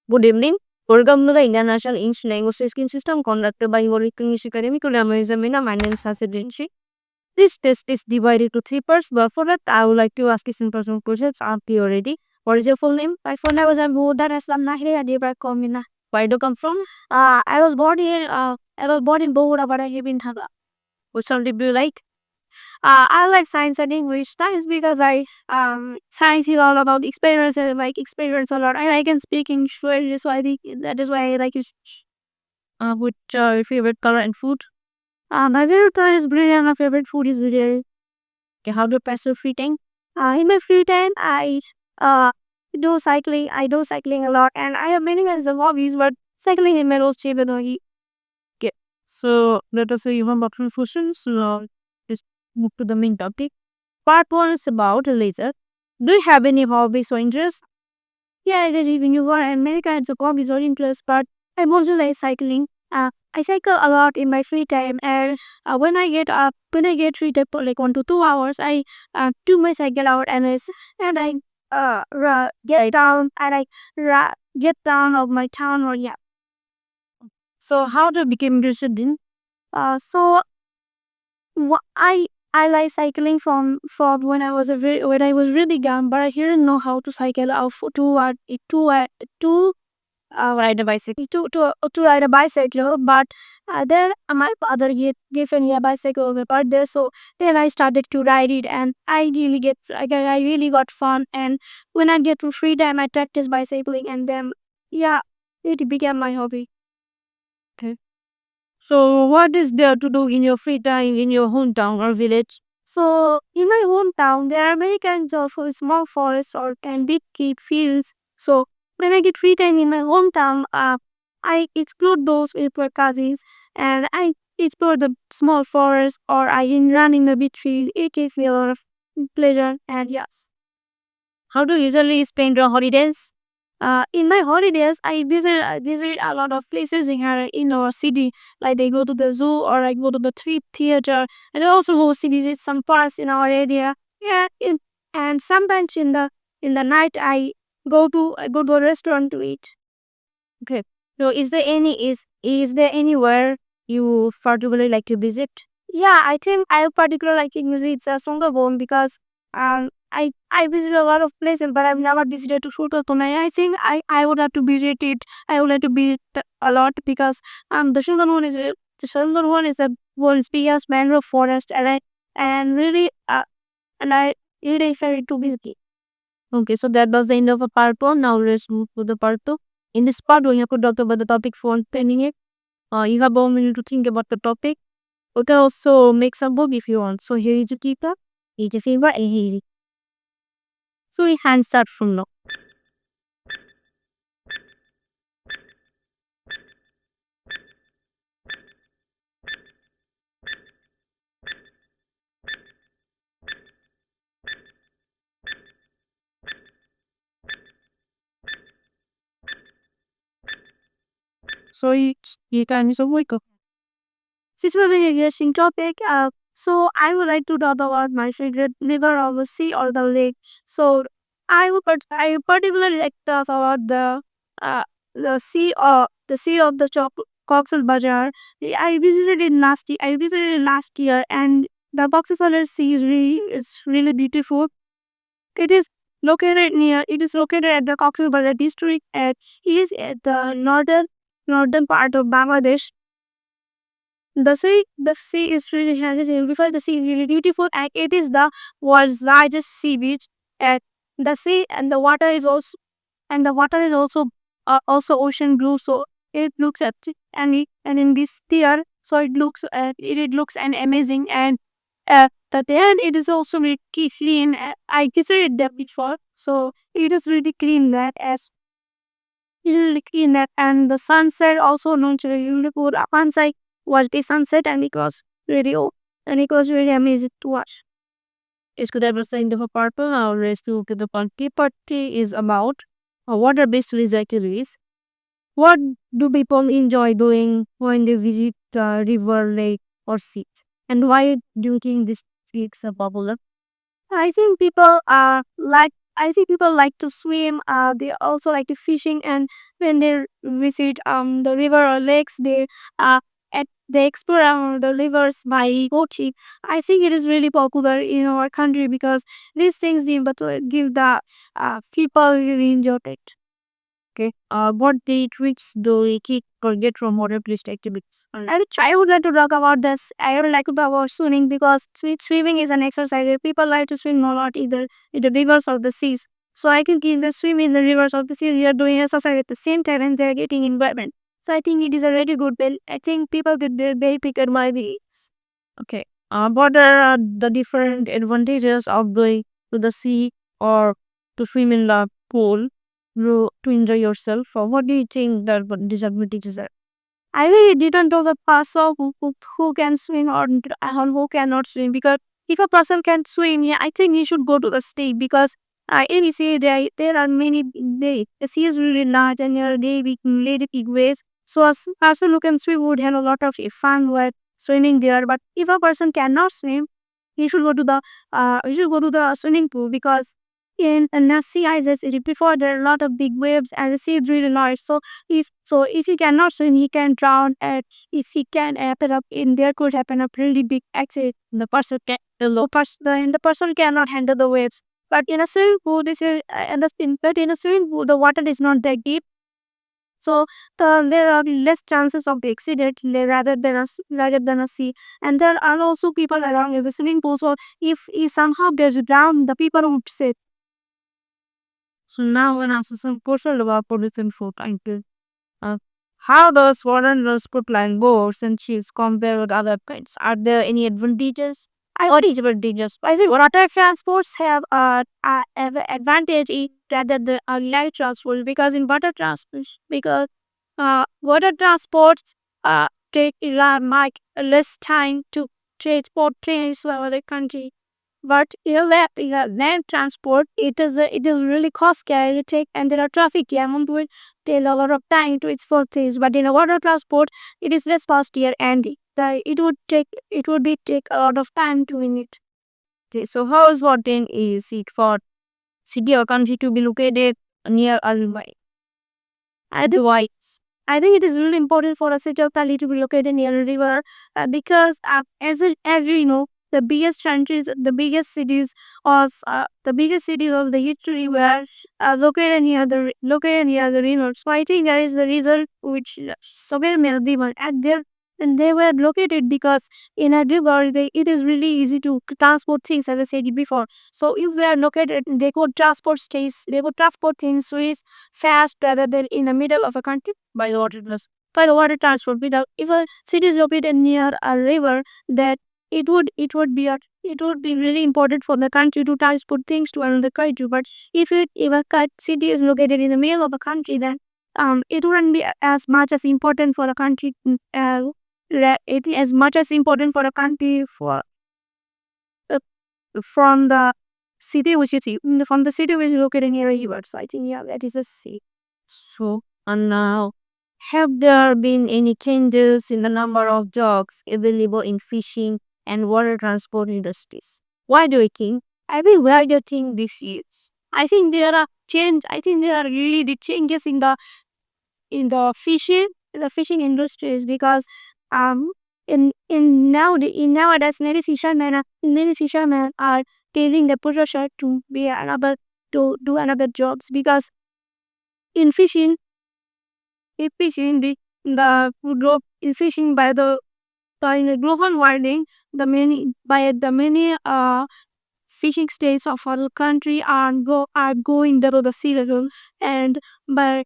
Good evening. Welcome to the International English Language Testing System conducted by your English Academy. Today I am examining. My name is Hasib Rinshi. This test is divided to three parts. But for that, I would like to ask you some personal questions. Are you ready? What is your full name? My full name was Abudan Aslam Nahiri Adibar Komina. Where do you come from? I was born here. I was born in Bogota, but I live in Dhaka. Which one do you like? I like science and English. That is because science is all about experience and I like experience a lot. And I can speak English fluently, so I think that is why I like it. Which your favorite color and food? My favorite color is green and my favorite food is biryani. Okay, how do you pass your free time? In my free time, I uh do cycling. I do cycling a lot, and I have many kinds of hobbies, but cycling is my most favorite hobby. Okay, so let us say you have about three questions. Just move to the main topic. Part 1 is about laser. Do you have any hobbies or interests? Yeah, it is even you got many kinds of hobbies or interests, but I mostly like cycling. I cycle a lot in my free time, and when I get free time for like 1 to 2 hours, I do my cycle out and I get down and I get down of my town or yeah. So how to become interested in? So I like cycling from when I was when I was really young, but I didn't know how to cycle to ride a bicycle to ride a bicycle. But then my father gave me a bicycle on my birthday, so then I started to ride it, and I really got fun. And when I get to free time, I practice bicycling, and then yeah, it became my hobby. Okay. So, what is there to do in your free time in your hometown or village? So, in my hometown, there are many kinds of small forests or and big fields. So, when I get free time in my hometown, I explore those with my cousins and I explore the small forest or I run in the big field. It gives me a lot of pleasure and yes. How do you usually spend your holidays? In my holidays, I visit a lot of places in our city. Like I go to the zoo or I go to the theater, and I also go to visit some parks in our area. Yeah, and sometimes in the night I go to a restaurant to eat. Okay. So is there anywhere you particularly like to visit? Yeah, I think I particularly like to visit Songabon because I visit a lot of places, but I've never visited to Sultantonai. I think I would have to visit it. I would like to visit a lot because the Sultanton is the world's biggest mangrove forest, and really and I really excited to visit it. Okay, so that was the end of a part 1. Now let's move to the part 2. In this part, we have to talk about the topic for planning it. You have 1 minute to think about the topic. You can also make some book if you want. So here is your keeper, eat your favorite and easy. So we hand start from now. So you can use a wake up. This is a very interesting topic. So I would like to talk about my favorite river or the sea or the lake. So I particularly like to talk about the sea of the Coxel Bazaar. I visited it last year, and the Coxel Sea is really beautiful. It is it is located at the Cox's Bazar district and it is at the northern part of Bangladesh. The sea is really beautiful. The sea is really beautiful and it is the world's largest sea beach. And the sea and the water is also ocean blue. So it looks at and in this tier, so it looks an amazing and that then it is also really clean. I visited them before, so it is really clean that as really clean that and the sunset also naturally beautiful. Once I watched the sunset and it was really amazing to watch. इसको represent of a purple or race to the party. Party is about water-based activities. What do people enjoy doing when they visit river, lake, or sea? And why do you think this is popular? I think people like I think people like to swim. They also like to fishing, and when they visit the river or lakes, uh they explore the rivers by boating. I think it is really popular in our country because these things give the people really enjoy it. Okay. What the tricks do we keep or get from water-based activities? I would like to talk about this. I would like to talk about swimming because swimming is an exercise. People like to swim a lot either in the rivers or the seas. So I think in the swim in the rivers or the seas, they are doing exercise at the same time and they are getting environment. So I think it is a really good bill. I think people get very pick at my views. Okay. What are the different advantages of going to the sea or to swim in the pool to enjoy yourself? Or what do you think that disadvantages are? I really didn't know the person who can swim or who cannot swim because if a person can swim, yeah, I think he should go to the sea because in the sea there are many the sea is really large and there are very big waves. So a person who can swim would have a lot of fun while swimming there. But if a person cannot swim, he should go to the swimming pool because in the sea ices before there are a lot of big waves and the sea is really large. If he cannot swim, he can drown. And if he can happen up in there could happen a really big accident. The person cannot handle the waves. But in a swimming pool, but in a swimming pool, the water is not that deep. So there are less chances of the accident rather than a sea. And there are also people around in the swimming pool. So if he somehow gets drowned, the people would save. So now when answer some question about pollution for thank you. Uh, how does foreign transport like boats and ships compare with other kinds? Are there any advantages? I think water transports have have advantage rather than land transport because in water transports take much less time to transport trains to other country. But land transport, it is really costly and it take and there are traffic jam and will take a lot of time to export things. But in a water transport, it is less costly and it would be take a lot of time to win it. Okay, so how important is it for city or country to be located near a river? Otherwise, I think it is really important for a city or country to be located near a river because as we know, the biggest countries, the biggest cities of the history were located near the river. So I think that is the reason which somewhere near the river and they were located because in a river it is really easy to transport things as I said before. So if they are located, they could transport things with fast rather than in the middle of a country by the water transport. Without if a city is located near a river, that it would be really important for the country to transport things to another country. But if a city is located in the middle of a country, then it wouldn't be as much as important for a country. It as much as important for a country for from the city which is from the city which is located near a river. So I think yeah, that is the sea. So and now, have there been any changes in the number of jobs available in fishing and water transport industries? Why do you think? I think why do you think this is? I think there are change. I think there are really the changes in the fishing industries because um in nowadays many fishermen are taking the pressure to be another to do another jobs because in fishing in fishing in fishing by the global warming the many fishing states of our country are going below the sea level and by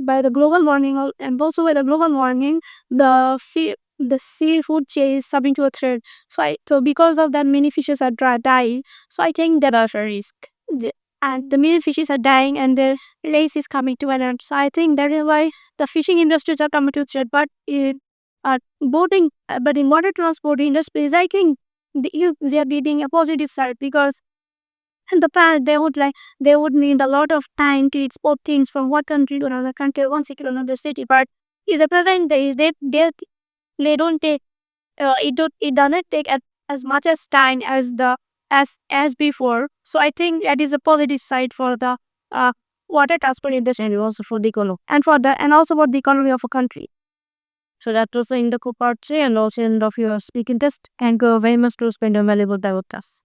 by the global warming and also by the global warming the seafood chain is subbing to a threat. So because of that many fishes are dying. So I think that are a risk. And the many fishes are dying and their race is coming to an end. So I think that is why the fishing industries are coming to threat. But in but in water transport industries, I think they are getting a positive side because in the past they would need a lot of time to export things from one country to another country, one city to another city. But in the present days, they don't take it doesn't take as much as time as the as before. So I think that is a positive side for the water transport industry and also for the economy and also for the economy of a country. So that was in the part 3 and also in the of your speaking test. And very much to spend your valuable time with us.